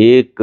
1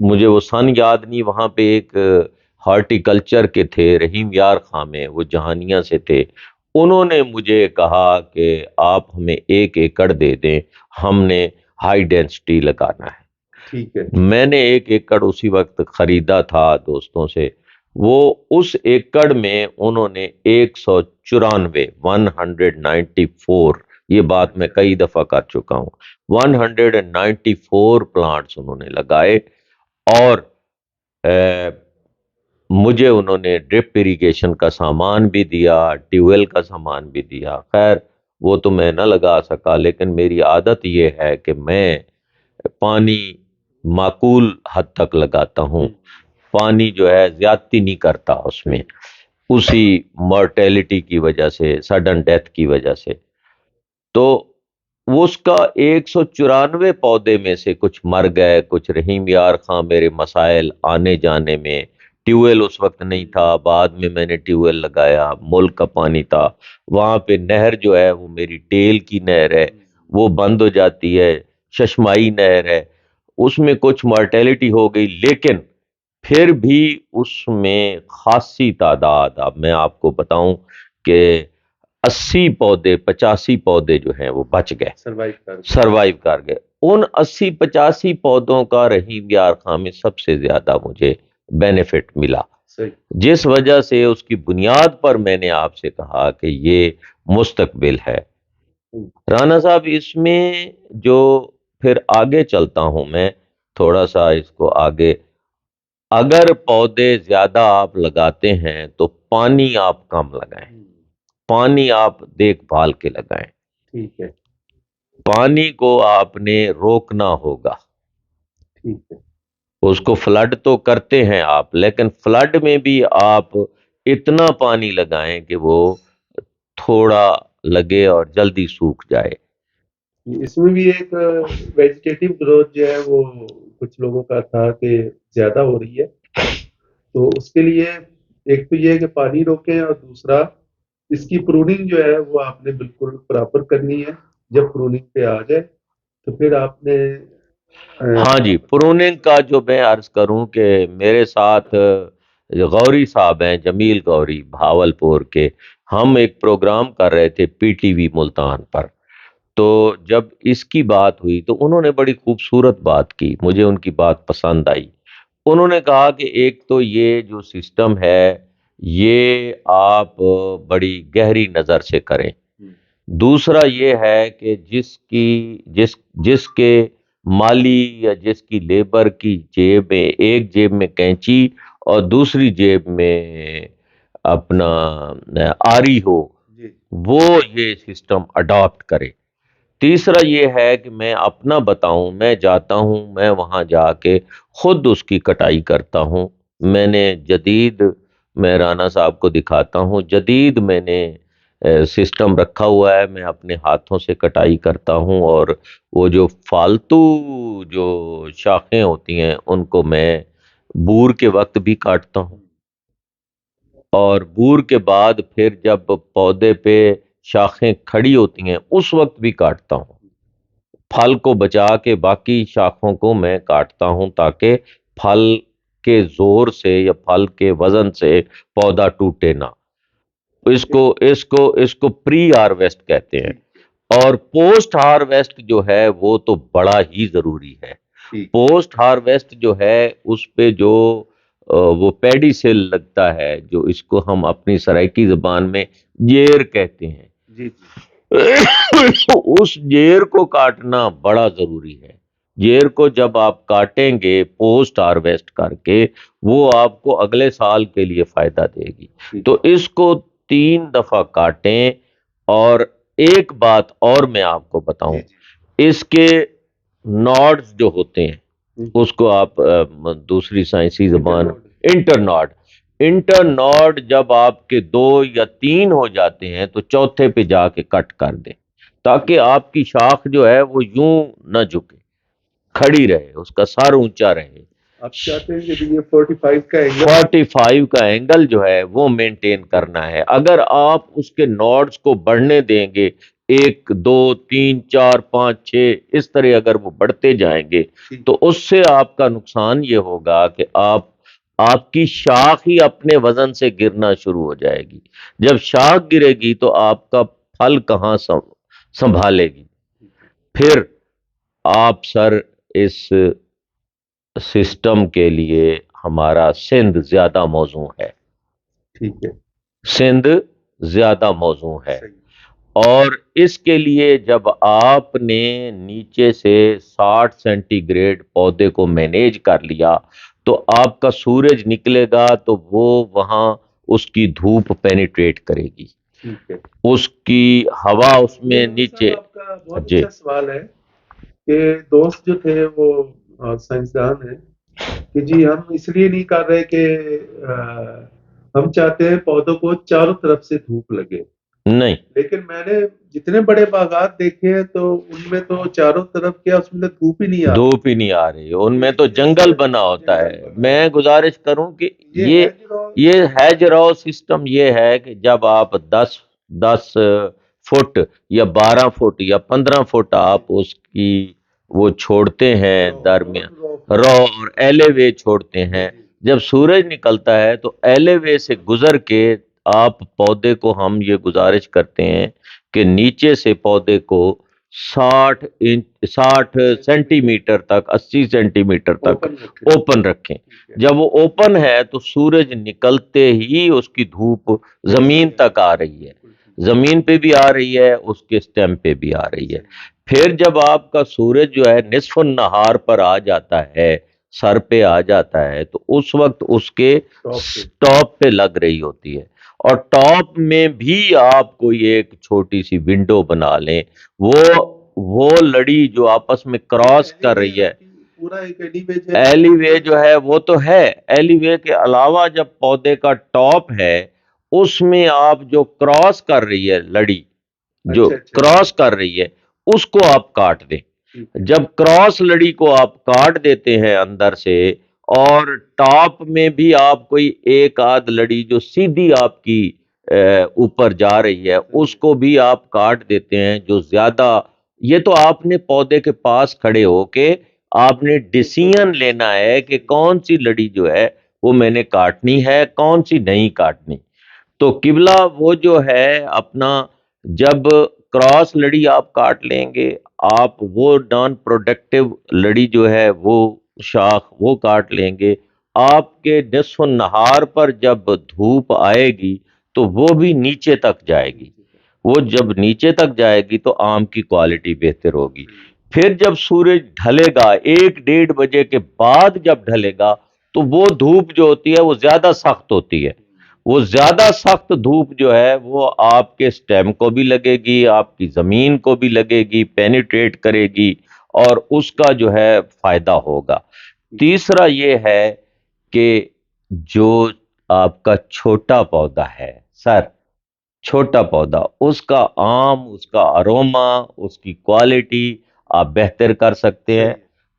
مجھے وہ سن یاد نہیں، وہاں پہ ایک ہارٹیکلچر کے تھے، رحیم یار خاں میں، وہ جہانیاں سے تھے، انہوں نے مجھے کہا کہ آپ ہمیں 1 ایکڑ دے دیں، ہم نے ہائی ڈینسٹی لگانا ہے۔ ٹھیک ہے، میں نے 1 ایکڑ اسی وقت خریدا تھا دوستوں سے، وہ اس ایکڑ میں انہوں نے 194 یہ بات میں کئی دفعہ کر چکا ہوں، 194 پلانٹس انہوں نے لگائے، اور مجھے انہوں نے ڈرپ اریگیشن کا سامان بھی دیا، ٹیوب ویل کا سامان بھی دیا۔ خیر وہ تو میں نہ لگا سکا، لیکن میری عادت یہ ہے کہ میں پانی معقول حد تک لگاتا ہوں، پانی جو ہے زیادتی نہیں کرتا اس میں، اسی مورٹیلٹی کی وجہ سے، سڈن ڈیتھ کی وجہ سے۔ تو اس کا 194 پودے میں سے کچھ مر گئے، کچھ رحیم یار خاں میرے مسائل آنے جانے میں، ٹیوب ویل اس وقت نہیں تھا، بعد میں نے ٹیوب ویل لگایا، ملک کا پانی تھا، وہاں پہ نہر جو ہے وہ میری ٹیل کی نہر ہے، وہ بند ہو جاتی ہے، ششمائی نہر ہے، اس میں کچھ مارٹیلٹی ہو گئی، لیکن پھر بھی اس میں خاصی تعداد، اب میں آپ کو بتاؤں کہ 85 پودے جو ہیں وہ بچ گئے، سروائیو کر گئے۔ ان 85 پودوں کا رحیم یار خاں میں سب سے زیادہ مجھے بینیفٹ ملا، جس وجہ سے اس کی بنیاد پر میں نے آپ سے کہا کہ یہ مستقبل ہے۔ رانا صاحب اس میں جو پھر آگے چلتا ہوں میں تھوڑا سا اس کو آگے، اگر پودے زیادہ آپ لگاتے ہیں تو پانی آپ کم لگائیں، پانی آپ دیکھ بھال کے لگائیں، ٹھیک ہے، پانی کو آپ نے روکنا ہوگا، ٹھیک ہے، اس کو فلڈ تو کرتے ہیں آپ، لیکن فلڈ میں بھی آپ اتنا پانی لگائیں کہ وہ تھوڑا لگے اور جلدی سوکھ جائے۔ اس میں بھی ایک ویجیٹیٹو گروتھ جو ہے وہ کچھ لوگوں کا تھا کہ زیادہ ہو رہی ہے، تو اس کے لیے ایک تو یہ ہے کہ پانی روکیں، اور دوسرا اس کی پروننگ جو ہے وہ آپ نے بالکل پراپر کرنی ہے۔ جب پروننگ پہ آ جائے تو پھر آپ نے ہاں جی، پروننگ کا جو میں عرض کروں کہ میرے ساتھ غوری صاحب ہیں، جمیل غوری بھاولپور کے، ہم ایک پروگرام کر رہے تھے پی ٹی وی ملتان پر، تو جب اس کی بات ہوئی تو انہوں نے بڑی خوبصورت بات کی، مجھے ان کی بات پسند آئی۔ انہوں نے کہا کہ ایک تو یہ جو سسٹم ہے یہ آپ بڑی گہری نظر سے کریں، دوسرا یہ ہے کہ جس کے مالی یا جس کی لیبر کی جیب میں، ایک جیب میں کینچی اور دوسری جیب میں اپنا آری ہو، وہ یہ سسٹم اڈاپٹ کرے۔ تیسرا یہ ہے کہ میں اپنا بتاؤں، میں جاتا ہوں، میں وہاں جا کے خود اس کی کٹائی کرتا ہوں، میں نے جدید، میں رانا صاحب کو دکھاتا ہوں، جدید میں نے سسٹم رکھا ہوا ہے، میں اپنے ہاتھوں سے کٹائی کرتا ہوں، اور وہ جو فالتو جو شاخیں ہوتی ہیں ان کو میں بور کے وقت بھی کاٹتا ہوں، اور بور کے بعد پھر جب پودے پہ شاخیں کھڑی ہوتی ہیں اس وقت بھی کاٹتا ہوں، پھل کو بچا کے باقی شاخوں کو میں کاٹتا ہوں تاکہ پھل کے زور سے یا پھل کے وزن سے پودا ٹوٹے نہ۔ اس کو پری ہارویسٹ کہتے ہیں، اور پوسٹ ہارویسٹ جو ہے وہ تو بڑا ہی ضروری ہے۔ پوسٹ ہارویسٹ جو ہے اس پہ جو وہ پیڈی سیل لگتا ہے، جو اس کو ہم اپنی سرائیکی زبان میں جیر کہتے ہیں، اس جیر کو کاٹنا بڑا ضروری ہے۔ جیر کو جب آپ کاٹیں گے پوسٹ ہارویسٹ کر کے، وہ آپ کو اگلے سال کے لیے فائدہ دے گی، تو اس کو 3 دفعہ کاٹیں۔ اور ایک بات اور میں آپ کو بتاؤں، اس کے نوڈز جو ہوتے ہیں اس کو آپ دوسری سائنسی زبان انٹر نوڈ جب آپ کے 2 یا 3 ہو جاتے ہیں تو چوتھے پہ جا کے کٹ کر دیں، تاکہ آپ کی شاخ جو ہے وہ یوں نہ جھکے، کھڑی رہے، اس کا سر اونچا رہے۔ آپ چاہتے ہیں کہ یہ 45 کا اینگل جو ہے وہ مینٹین کرنا ہے۔ اگر آپ اس کے نوڈز کو بڑھنے دیں گے 1 2 3 4 5 6 اس طرح اگر وہ بڑھتے جائیں گے تو اس سے آپ کا نقصان یہ ہوگا کہ آپ کی شاخ ہی اپنے وزن سے گرنا شروع ہو جائے گی. جب شاخ گرے گی تو آپ کا پھل کہاں سنبھالے گی. پھر آپ سر اس سسٹم کے لیے ہمارا سندھ زیادہ موزوں ہے. ٹھیک ہے. سندھ زیادہ موزوں ہے. اور اس کے لیے جب آپ نے نیچے سے 60 سینٹی گریڈ پودے کو مینیج کر لیا تو آپ کا سورج نکلے گا تو وہ وہاں اس کی دھوپ پینیٹریٹ کرے گی. اس کی ہوا اس میں نیچے. آپ کا بہت اچھا سوال ہے کہ دوست جو تھے وہ سائنسدان ہیں کہ جی ہم اس لیے نہیں کر رہے کہ ہم چاہتے ہیں پودوں کو چاروں طرف سے دھوپ لگے. نہیں، لیکن میں نے جتنے بڑے باغات دیکھے ہیں تو ان میں تو چاروں طرف کیا اس میں دھوپ ہی نہیں آتی. دھوپ ہی نہیں آ رہی، ان میں تو جنگل بنا ہوتا ہے. میں گزارش کروں کہ یہ ہیج رو سسٹم یہ ہے کہ جب آپ 10 فٹ یا 12 فٹ یا 15 فٹ آپ اس کی وہ چھوڑتے ہیں درمیان رو اور ایلے وے چھوڑتے ہیں. جب سورج نکلتا ہے تو ایلے وے سے گزر کے آپ پودے کو ہم یہ گزارش کرتے ہیں کہ نیچے سے پودے کو 60 سینٹی میٹر تک 80 سینٹی میٹر تک اوپن رکھیں. جب وہ اوپن ہے تو سورج نکلتے ہی اس کی دھوپ زمین تک آ رہی ہے، زمین پہ بھی آ رہی ہے، اس کے سٹیم پہ بھی آ رہی ہے. پھر جب آپ کا سورج جو ہے نصف النہار پر آ جاتا ہے، سر پہ آ جاتا ہے، تو اس وقت اس کے ٹاپ پہ لگ رہی ہوتی ہے. اور ٹاپ میں بھی آپ کوئی ایک چھوٹی سی ونڈو بنا لیں. وہ لڑی جو آپس میں کراس کر رہی ہے، ایلی وے جو ہے وہ تو ہے. ایلی وے کے علاوہ جب پودے کا ٹاپ ہے اس میں آپ جو کراس کر رہی ہے لڑی جو کراس کر رہی ہے اس کو آپ کاٹ دیں. جب کراس لڑی کو آپ کاٹ دیتے ہیں اندر سے اور ٹاپ میں بھی آپ کوئی ایک آدھ لڑی جو سیدھی آپ کی اوپر جا رہی ہے اس کو بھی آپ کاٹ دیتے ہیں جو زیادہ. یہ تو آپ نے پودے کے پاس کھڑے ہو کے آپ نے ڈیسیژن لینا ہے کہ کون سی لڑی جو ہے وہ میں نے کاٹنی ہے، کون سی نہیں کاٹنی. تو قبلہ وہ جو ہے اپنا جب کراس لڑی آپ کاٹ لیں گے، آپ وہ نان پروڈکٹیو لڑی جو ہے وہ شاخ وہ کاٹ لیں گے. آپ کے نصف النہار پر جب دھوپ آئے گی تو وہ بھی نیچے تک جائے گی. وہ جب نیچے تک جائے گی تو آم کی کوالٹی بہتر ہوگی. پھر جب سورج ڈھلے گا 1 1:30 بجے کے بعد جب ڈھلے گا تو وہ دھوپ جو ہوتی ہے وہ زیادہ سخت ہوتی ہے. وہ زیادہ سخت دھوپ جو ہے وہ آپ کے سٹیم کو بھی لگے گی، آپ کی زمین کو بھی لگے گی، پینیٹریٹ کرے گی اور اس کا جو ہے فائدہ ہوگا. تیسرا یہ ہے کہ جو آپ کا چھوٹا پودا ہے سر، چھوٹا پودا اس کا آم، اس کا اروما، اس کی کوالٹی آپ بہتر کر سکتے ہیں.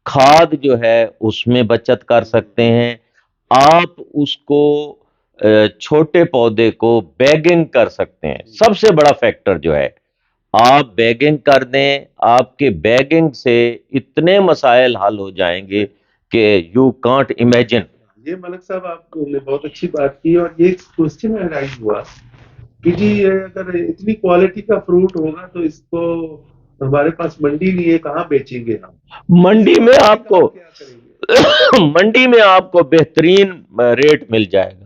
کھاد جو ہے اس میں بچت کر سکتے ہیں. آپ اس کو چھوٹے پودے کو بیگنگ کر سکتے ہیں. سب سے بڑا فیکٹر جو ہے آپ بیگنگ کر دیں، آپ کے بیگنگ سے اتنے مسائل حل ہو جائیں گے کہ یو کانٹ امیجن. یہ ملک صاحب آپ نے بہت اچھی بات کی. اور یہ کوسچن رائز ہوا کہ جی اگر اتنی کوالٹی کا فروٹ ہوگا تو اس کو ہمارے پاس منڈی نہیں ہے، کہاں بیچیں گے ہم؟ منڈی میں آپ کو بہترین ریٹ مل جائے گا.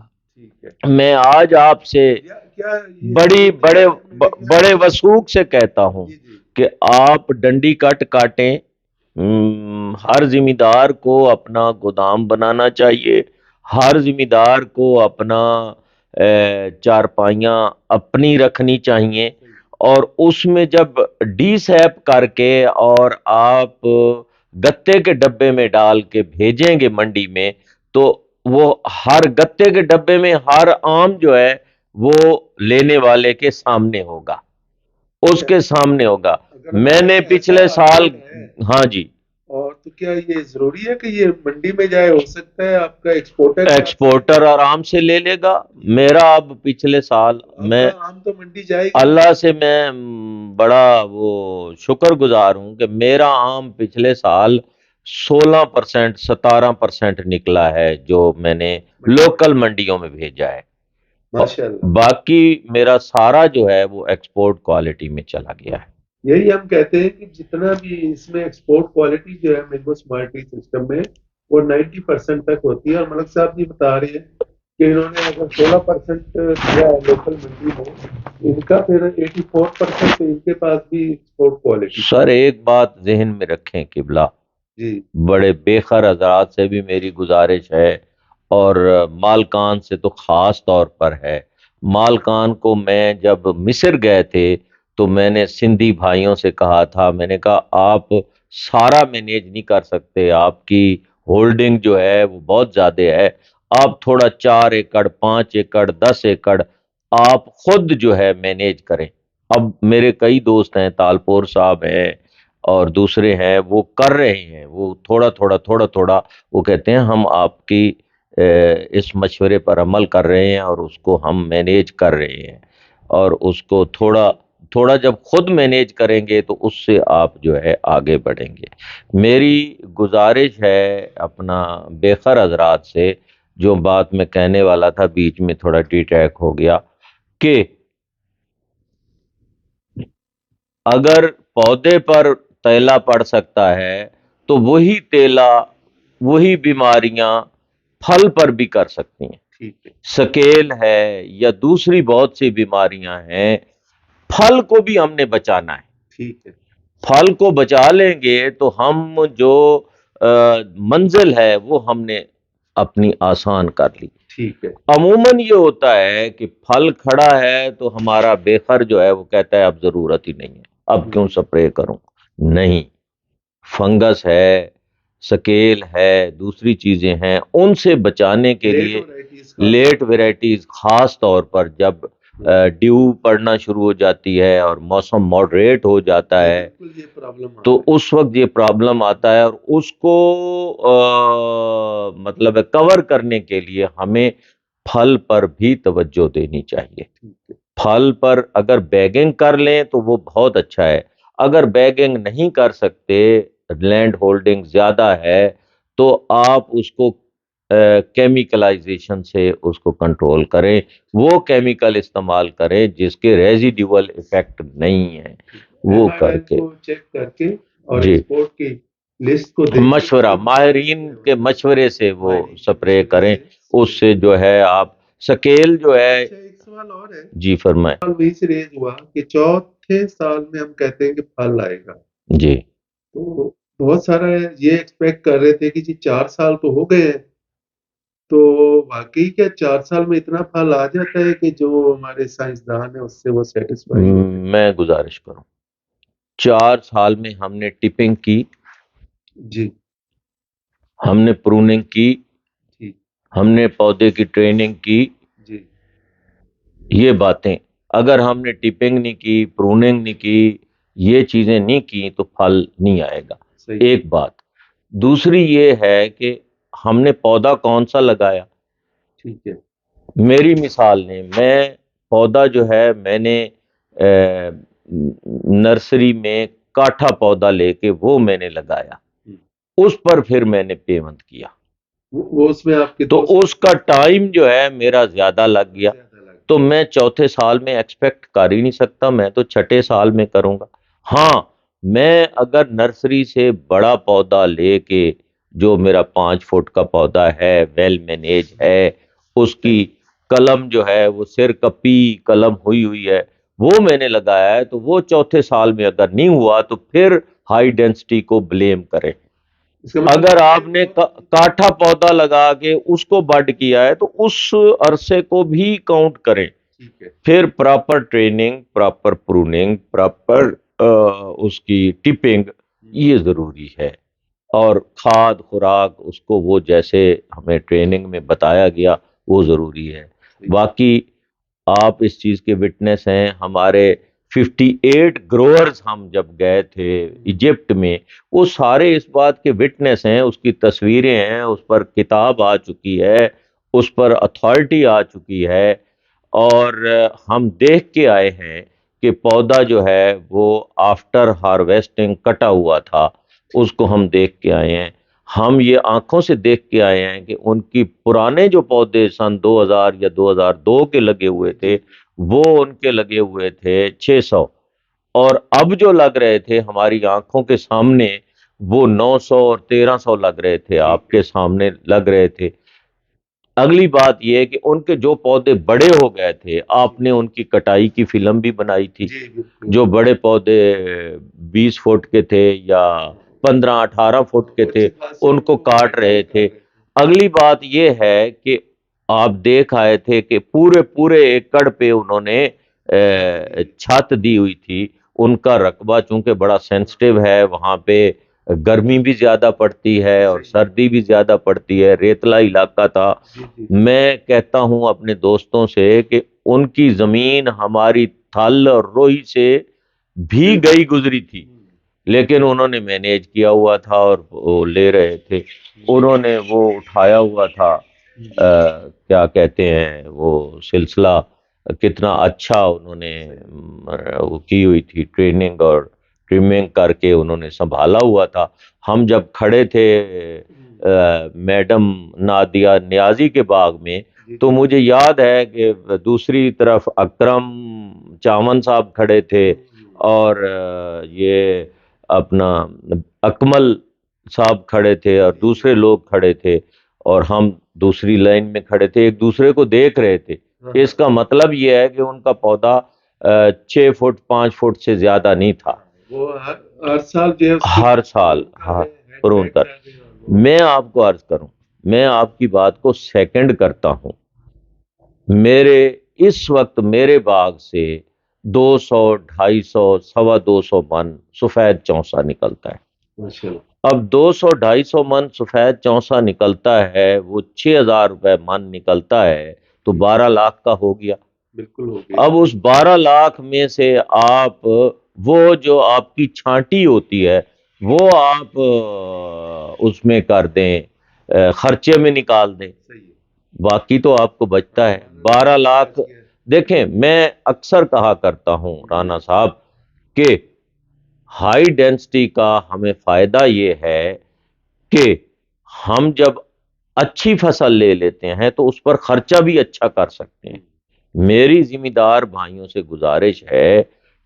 میں آج آپ سے بڑے وثوق سے کہتا ہوں کہ آپ ڈنڈی کاٹیں. ہر ذمہ دار کو اپنا گودام بنانا چاہیے، ہر ذمہ دار کو اپنا چارپائیاں اپنی رکھنی چاہیے. اور اس میں جب ڈی سیپ کر کے اور آپ گتے کے ڈبے میں ڈال کے بھیجیں گے منڈی میں تو وہ ہر گتے کے ڈبے میں ہر آم جو ہے وہ لینے والے کے سامنے ہوگا، اس کے سامنے ہوگا. میں نے پچھلے سال ہاں جی. اور تو کیا یہ ضروری ہے کہ یہ منڈی میں جائے؟ ہو سکتا ہے آپ کا ایکسپورٹر ایکسپورٹر آرام سے لے لے گا. میرا اب پچھلے سال میں عام تو منڈی جائے گا. اللہ سے میں بڑا وہ شکر گزار ہوں کہ میرا آم پچھلے سال 16%, 17% نکلا ہے جو میں نے لوکل منڈیوں میں بھیجا ہے. ماشاءاللہ. باقی میرا سارا جو ہے وہ ایکسپورٹ کوالٹی میں چلا گیا ہے. یہی ہم کہتے ہیں کہ جتنا بھی اس میں ایکسپورٹ کوالٹی جو ہے مینگو اسمارٹ ٹری سسٹم میں وہ 90% تک ہوتی ہے. اور ملک صاحب جی بتا رہے ہیں کہ انہوں نے اگر 16% دیا ہے لوکل منڈی میں، ان کا پھر 84% ان کے پاس بھی ایکسپورٹ کوالٹی. سر ایک بات ذہن میں رکھیں قبلہ، جی بڑے بےخر حضرات سے بھی میری گزارش ہے اور مالکان سے تو خاص طور پر ہے. مالکان کو میں جب مصر گئے تھے تو میں نے سندھی بھائیوں سے کہا تھا، میں نے کہا آپ سارا مینیج نہیں کر سکتے، آپ کی ہولڈنگ جو ہے وہ بہت زیادہ ہے، آپ تھوڑا 4 ایکڑ 5 ایکڑ 10 ایکڑ آپ خود جو ہے مینیج کریں. اب میرے کئی دوست ہیں، تالپور صاحب ہیں اور دوسرے ہیں، وہ کر رہے ہیں، وہ تھوڑا تھوڑا تھوڑا تھوڑا وہ کہتے ہیں ہم آپ کی اس مشورے پر عمل کر رہے ہیں اور اس کو ہم مینیج کر رہے ہیں، اور اس کو تھوڑا تھوڑا جب خود مینیج کریں گے تو اس سے آپ جو ہے آگے بڑھیں گے. میری گزارش ہے اپنا بےخر حضرات سے، جو بات میں کہنے والا تھا بیچ میں تھوڑا ڈی ٹریک ہو گیا، کہ اگر پودے پر تیلا پڑ سکتا ہے تو وہی تیلا وہی بیماریاں پھل پر بھی کر سکتی ہیں. ٹھیک ہے. سکیل ہے یا دوسری بہت سی بیماریاں ہیں، پھل کو بھی ہم نے بچانا ہے. ٹھیک ہے. پھل کو بچا لیں گے تو ہم جو منزل ہے وہ ہم نے اپنی آسان کر لی. ٹھیک ہے. عموماً یہ ہوتا ہے کہ پھل کھڑا ہے تو ہمارا بےخر جو ہے وہ کہتا ہے اب ضرورت ہی نہیں ہے، اب کیوں سپرے کروں. نہیں، فنگس ہے، سکیل ہے، دوسری چیزیں ہیں، ان سے بچانے کے لیے لیٹ ویرائٹیز، خاص طور پر جب ڈیو پڑنا شروع ہو جاتی ہے اور موسم ماڈریٹ ہو جاتا ہے تو اس وقت یہ پرابلم آتا ہے، اور اس کو مطلب کور کرنے کے لیے ہمیں پھل پر بھی توجہ دینی چاہیے. پھل پر اگر بیگنگ کر لیں تو وہ بہت اچھا ہے، اگر بیگنگ نہیں کر سکتے، لینڈ ہولڈنگ زیادہ ہے، تو آپ اس کو کیمیکلائزیشن سے اس کو کنٹرول کریں، وہ کیمیکل استعمال کریں جس کے ریزیڈیول ایفیکٹ نہیں ہے، وہ کر کے چیک کر کے اور جی ایکسپورٹ کی لسٹ کو مشورہ ماہرین کے مشورے سے وہ سپرے کریں، اس سے جو ہے آپ سکیل جو ہے. ایک سوال اور ہے جی فرمائیں. وہی سے ریز ہوا کہ چوتھے سال میں ہم کہتے ہیں کہ پھل آئے گا، جی تو بہت سارا یہ ایکسپیکٹ کر رہے تھے کہ جی 4 سال تو ہو گئے ہیں، تو واقعی کیا 4 سال میں اتنا پھل آ جاتا ہے کہ جو ہمارے سائنسدان ہیں اس سے وہ سیٹسفائی؟ میں گزارش کروں، 4 سال میں ہم نے ٹپنگ کی، جی ہم نے پروننگ کی، ہم نے پودے کی ٹریننگ کی. جی یہ باتیں اگر ہم نے ٹپنگ نہیں کی، پروننگ نہیں کی، یہ چیزیں نہیں کی تو پھل نہیں آئے گا. ایک بات. دوسری یہ ہے کہ ہم نے پودا کون سا لگایا. ٹھیک ہے. میری مثال نے، میں پودا جو ہے میں نے نرسری میں کاٹھا پودا لے کے وہ میں نے لگایا، اس پر پھر میں نے پیمنٹ کیا، وہ اس میں آپ کے تو اس کا ٹائم جو ہے میرا زیادہ لگ گیا، تو میں چوتھے سال میں ایکسپیکٹ کر ہی نہیں سکتا، میں تو چھٹے سال میں کروں گا. ہاں میں اگر نرسری سے بڑا پودا لے کے، جو میرا 5 فٹ کا پودا ہے، ویل مینیج ہے، اس کی قلم جو ہے وہ سر کپی قلم ہوئی ہے، وہ میں نے لگایا ہے، تو وہ چوتھے سال میں اگر نہیں ہوا تو پھر ہائی ڈینسٹی کو بلیم کریں. اگر آپ نے کاٹھا پودا لگا کے اس کو بڈ کیا ہے تو اس عرصے کو بھی کاؤنٹ کریں. پھر proper training, proper pruning, proper اس کی ٹپنگ یہ ضروری ہے، اور کھاد خوراک اس کو وہ جیسے ہمیں ٹریننگ میں بتایا گیا وہ ضروری ہے. باقی آپ اس چیز کے وٹنس ہیں، ہمارے 58 گروورز ہم جب گئے تھے ایجپٹ میں، وہ سارے اس بات کے وٹنس ہیں، اس کی تصویریں ہیں، اس پر کتاب آ چکی ہے، اس پر اتھارٹی آ چکی ہے، اور ہم دیکھ کے آئے ہیں کہ پودا جو ہے وہ آفٹر ہارویسٹنگ کٹا ہوا تھا، اس کو ہم دیکھ کے آئے ہیں۔ ہم یہ آنکھوں سے دیکھ کے آئے ہیں کہ ان کی پرانے جو پودے سن 2000 یا 2002 کے لگے ہوئے تھے، وہ ان کے لگے ہوئے تھے 600، اور اب جو لگ رہے تھے ہماری آنکھوں کے سامنے وہ 900 اور 1300 لگ رہے تھے، آپ کے سامنے لگ رہے تھے۔ اگلی بات یہ ہے کہ ان کے جو پودے بڑے ہو گئے تھے، آپ نے ان کی کٹائی کی فلم بھی بنائی تھی، جو بڑے پودے 20 فٹ کے تھے یا 15-18 فٹ کے تھے، ان کو کاٹ رہے تھے۔ اگلی بات یہ ہے کہ آپ دیکھ آئے تھے کہ پورے پورے ایکڑ پہ انہوں نے چھت دی ہوئی تھی۔ ان کا رقبہ چونکہ بڑا سینسٹیو ہے، وہاں پہ گرمی بھی زیادہ پڑتی ہے اور سردی بھی زیادہ پڑتی ہے، ریتلا علاقہ تھا۔ میں کہتا ہوں اپنے دوستوں سے کہ ان کی زمین ہماری تھل اور روئی سے بھی گئی گزری تھی، لیکن انہوں نے مینیج کیا ہوا تھا اور وہ لے رہے تھے۔ انہوں نے وہ اٹھایا ہوا تھا، کیا کہتے ہیں وہ سلسلہ، کتنا اچھا انہوں نے وہ کی ہوئی تھی ٹریننگ اور ٹریمنگ کر کے انہوں نے سنبھالا ہوا تھا۔ ہم جب کھڑے تھے میڈم نادیہ نیازی کے باغ میں، تو مجھے یاد ہے کہ دوسری طرف اکرم چاون صاحب کھڑے تھے، اور یہ اپنا اکمل صاحب کھڑے تھے، اور دوسرے لوگ کھڑے تھے، اور ہم دوسری لائن میں کھڑے تھے، ایک دوسرے کو دیکھ رہے تھے۔ اس کا مطلب یہ ہے کہ ان کا پودا 6 فٹ 5 فٹ سے زیادہ نہیں تھا، وہ ہر سال جو ہے ہر سال پرون کر۔ میں آپ کو عرض کروں، میں آپ کی بات کو سیکنڈ کرتا ہوں، میرے اس وقت میرے باغ سے 200 250 250 من سفید چونسا نکلتا ہے۔ اب 200 250 من سفید چونسا نکلتا ہے، وہ 6000 روپے من نکلتا ہے، تو 12 لاکھ کا ہو گیا۔ بالکل ہو گیا۔ اب اس 12 لاکھ میں سے آپ وہ جو آپ کی چھانٹی ہوتی ہے وہ آپ اس میں کر دیں، خرچے میں نکال دیں، باقی تو آپ کو بچتا ہے 12 لاکھ۔ دیکھیں، میں اکثر کہا کرتا ہوں رانا صاحب کہ ہائی ڈینسٹی کا ہمیں فائدہ یہ ہے کہ ہم جب اچھی فصل لے لیتے ہیں تو اس پر خرچہ بھی اچھا کر سکتے ہیں۔ میری ذمہ دار بھائیوں سے گزارش ہے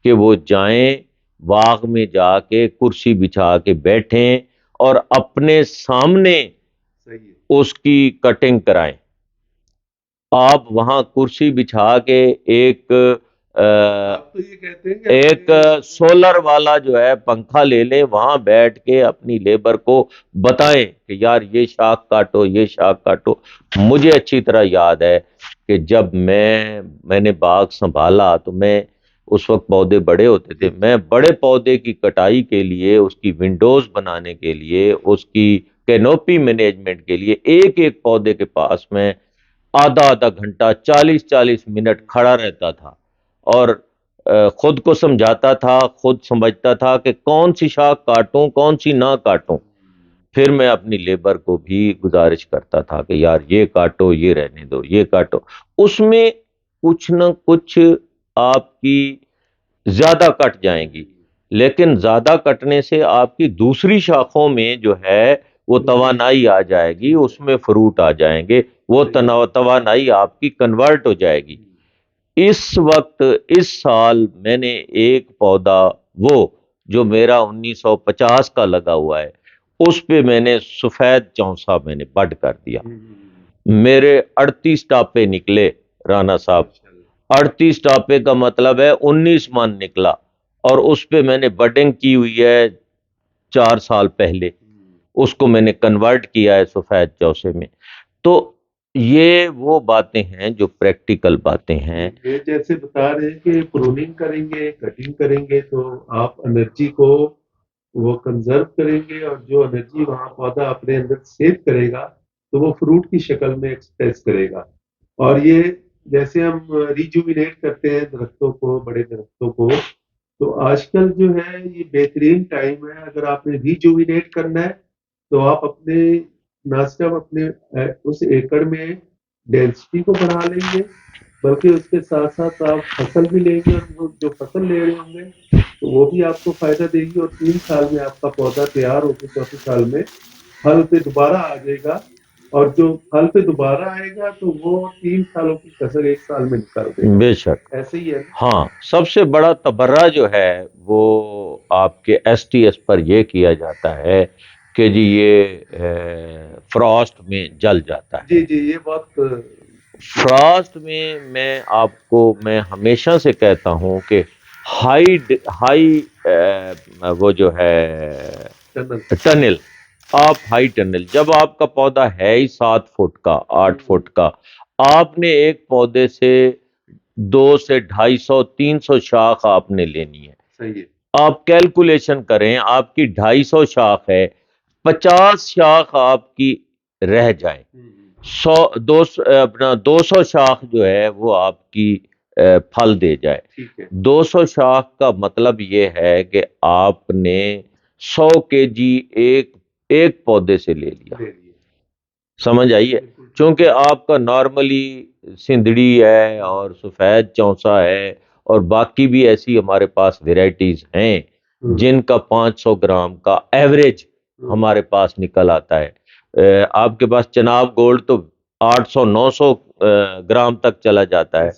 کہ وہ جائیں باغ میں، جا کے کرسی بچھا کے بیٹھیں اور اپنے سامنے اس کی کٹنگ کرائیں۔ آپ وہاں کرسی بچھا کے ایک سولر والا جو ہے پنکھا لے لیں، وہاں بیٹھ کے اپنی لیبر کو بتائیں کہ یار یہ شاخ کاٹو، یہ شاخ کاٹو۔ مجھے اچھی طرح یاد ہے کہ جب میں نے باغ سنبھالا تو میں اس وقت پودے بڑے ہوتے تھے، میں بڑے پودے کی کٹائی کے لیے، اس کی ونڈوز بنانے کے لیے، اس کی کینوپی مینجمنٹ کے لیے ایک ایک پودے کے پاس میں آدھا آدھا گھنٹہ 40 منٹ کھڑا رہتا تھا، اور خود کو سمجھاتا تھا، خود سمجھتا تھا کہ کون سی شاخ کاٹوں کون سی نہ کاٹوں۔ پھر میں اپنی لیبر کو بھی گزارش کرتا تھا کہ یار یہ کاٹو، یہ رہنے دو، یہ کاٹو۔ اس میں کچھ نہ کچھ آپ کی زیادہ کٹ جائیں گی، لیکن زیادہ کٹنے سے آپ کی دوسری شاخوں میں جو ہے وہ توانائی آ جائے گی، اس میں فروٹ آ جائیں گے، وہ توانائی آپ کی کنورٹ ہو جائے گی۔ اس وقت اس سال میں نے ایک پودا وہ جو میرا 1950 کا لگا ہوا ہے، اس پہ میں نے سفید چونسا میں نے بڈ کر دیا۔ میرے 38 ٹاپے نکلے رانا صاحب، 38 ٹاپے کا مطلب ہے 19 من نکلا، اور اس پہ میں نے بڈنگ کی ہوئی ہے 4 سال پہلے، اس کو میں نے کنورٹ کیا ہے سفید چوسے میں۔ تو یہ وہ باتیں ہیں جو پریکٹیکل باتیں ہیں۔ یہ جیسے بتا رہے ہیں کہ پروننگ کریں گے، کٹنگ کریں گے تو آپ انرجی کو وہ کنزرو کریں گے، اور جو انرجی وہاں پودا اپنے اندر سیو کرے گا تو وہ فروٹ کی شکل میں ایکسپریس کرے گا۔ اور یہ جیسے ہم ریجوینیٹ کرتے ہیں درختوں کو، بڑے درختوں کو، تو آج کل جو ہے یہ بہترین ٹائم ہے، اگر آپ نے ریجوینیٹ کرنا ہے تو آپ اپنے نہ صرف اپنے اس ایکڑ میں ڈینسٹی کو بڑھا لیں گے، بلکہ اس کے ساتھ ساتھ آپ فصل بھی لیں گے، اور وہ جو فصل لے رہے ہوں گے تو وہ بھی آپ کو فائدہ دے گی، اور 3 سال میں آپ کا پودا تیار ہو کے 4تھے سال میں پھل پہ دوبارہ آ جائے گا، اور جو پھل پہ دوبارہ آئے گا تو وہ 3 سالوں کی فصل 1 سال میں نکال دے گا. بے شک. ایسے ہی ہے. ہاں، سب سے بڑا تبرہ جو ہے وہ آپ کے ایس ٹی ایس پر یہ کیا جاتا ہے کہ جی یہ فراسٹ میں جل جاتا ہے. جی جی، یہ بہت فراسٹ میں آپ کو میں ہمیشہ سے کہتا ہوں کہ ہائی وہ جو ہے ٹنل، آپ ہائی ٹنل، جب آپ کا پودا ہے ہی 7 فٹ کا 8 فٹ کا، آپ نے ایک پودے سے 200 سے 250 300 شاخ آپ نے لینی ہے. صحیح ہے. آپ کیلکولیشن کریں، آپ کی 250 شاخ ہے، 50 شاخ آپ کی رہ جائیں، 200 شاخ جو ہے وہ آپ کی پھل دے جائے. 200 شاخ کا مطلب یہ ہے کہ آپ نے 100 kg ایک پودے سے لے لیا. سمجھ آئیے؟ چونکہ آپ کا نارملی سندھڑی ہے اور سفید چونسا ہے اور باقی بھی ایسی ہمارے پاس ویرائٹیز ہیں جن کا 500 گرام کا ایوریج ہمارے پاس نکل آتا ہے. آپ کے پاس چناب گولڈ تو 800 900 گرام تک چلا جاتا ہے.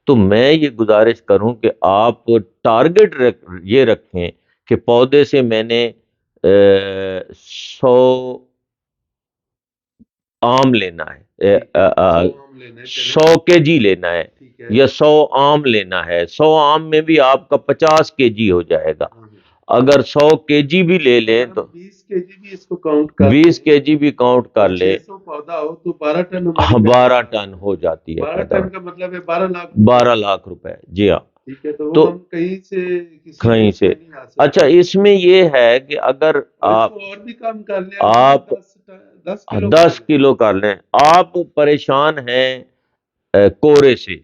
تو میں یہ گزارش کروں کہ آپ ٹارگٹ یہ رکھیں کہ پودے سے میں نے 100 آم لینا ہے، 100 kg لینا ہے یا 100 آم لینا ہے. 100 آم میں بھی آپ کا 50 kg ہو جائے گا. اگر 100 kg بھی لے لیں تو 20 kg بھی اس کو کاؤنٹ کر 20 kg بھی کاؤنٹ کر لیں، 600 پودا ہو تو 12 ٹن 12 ٹن ہو جاتی ہے. 12 ٹن کا مطلب ہے 12 لاکھ روپے. جی ہاں. ٹھیک ہے. تو ہم کہیں سے اچھا، اس میں یہ ہے کہ اگر آپ اور بھی کم کر لیں، آپ 10 کلو کر لیں. آپ پریشان ہیں کورے سے،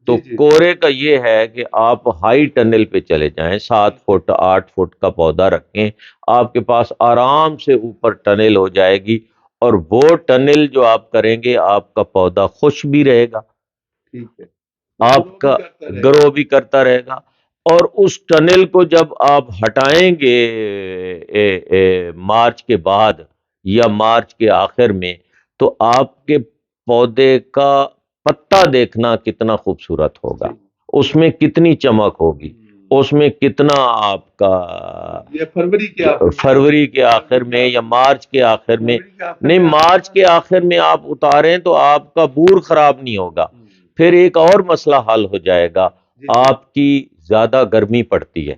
تو کورے کا یہ ہے کہ آپ ہائی ٹنل پہ چلے جائیں، 7 فٹ 8 فٹ کا پودا رکھیں، آپ کے پاس آرام سے اوپر ٹنل ہو جائے گی، اور وہ ٹنل جو آپ کریں گے آپ کا پودا خوش بھی رہے گا، آپ کا گرو بھی کرتا رہے گا. اور اس ٹنل کو جب آپ ہٹائیں گے مارچ کے بعد یا مارچ کے آخر میں، تو آپ کے پودے کا پتا دیکھنا کتنا خوبصورت ہوگا، اس میں کتنی چمک ہوگی، اس میں کتنا آپ کا فروری کے آخر میں یا مارچ کے آخر میں، نہیں مارچ کے آخر میں آپ اتاریں تو آپ کا بور خراب نہیں ہوگا. پھر ایک اور مسئلہ حل ہو جائے گا، آپ کی زیادہ گرمی پڑتی ہے،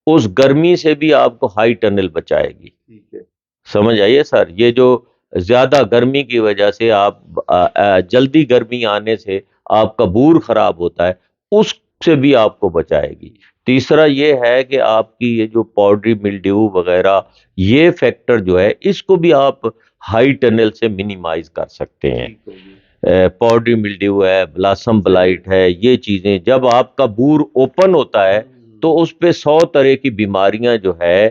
اس گرمی سے بھی آپ کو ہائی ٹنل بچائے گی. سمجھ آئیے سر؟ یہ جو زیادہ گرمی کی وجہ سے آپ جلدی گرمی آنے سے آپ کا بور خراب ہوتا ہے، اس سے بھی آپ کو بچائے گی. تیسرا یہ ہے کہ آپ کی یہ جو پاؤڈری ملڈیو وغیرہ یہ فیکٹر جو ہے اس کو بھی آپ ہائی ٹنل سے منیمائز کر سکتے ہیں. پاؤڈری ملڈیو ہے، بلاسم بلائٹ ہے، یہ چیزیں جب آپ کا بور اوپن ہوتا ہے تو اس پہ 100 طرح کی بیماریاں جو ہے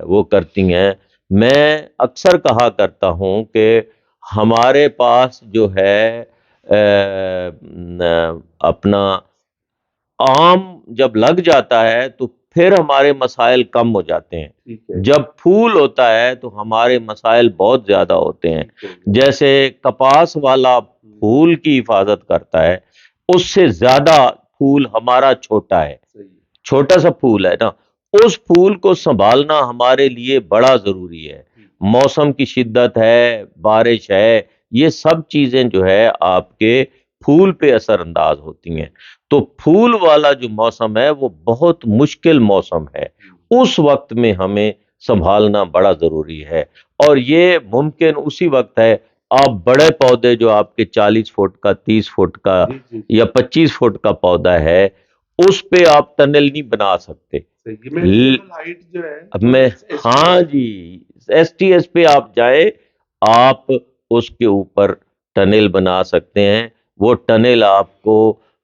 وہ کرتی ہیں. میں اکثر کہا کرتا ہوں کہ ہمارے پاس جو ہے اپنا آم جب لگ جاتا ہے تو پھر ہمارے مسائل کم ہو جاتے ہیں، جب پھول ہوتا ہے تو ہمارے مسائل بہت زیادہ ہوتے ہیں. جیسے کپاس والا پھول کی حفاظت کرتا ہے، اس سے زیادہ پھول ہمارا چھوٹا ہے، چھوٹا سا پھول ہے نا، اس پھول کو سنبھالنا ہمارے لیے بڑا ضروری ہے. موسم کی شدت ہے، بارش ہے، یہ سب چیزیں جو ہے آپ کے پھول پہ اثر انداز ہوتی ہیں. تو پھول والا جو موسم ہے وہ بہت مشکل موسم ہے، اس وقت میں ہمیں سنبھالنا بڑا ضروری ہے. اور یہ ممکن اسی وقت ہے، آپ بڑے پودے جو آپ کے 40 فٹ کا 30 فٹ کا یا 25 فٹ کا پودا ہے اس پہ آپ ٹنل نہیں بنا سکتے. ہاں جی، ایس ٹی ایس پہ آپ جائیں، آپ اس کے اوپر ٹنل بنا سکتے ہیں. وہ ٹنل آپ کو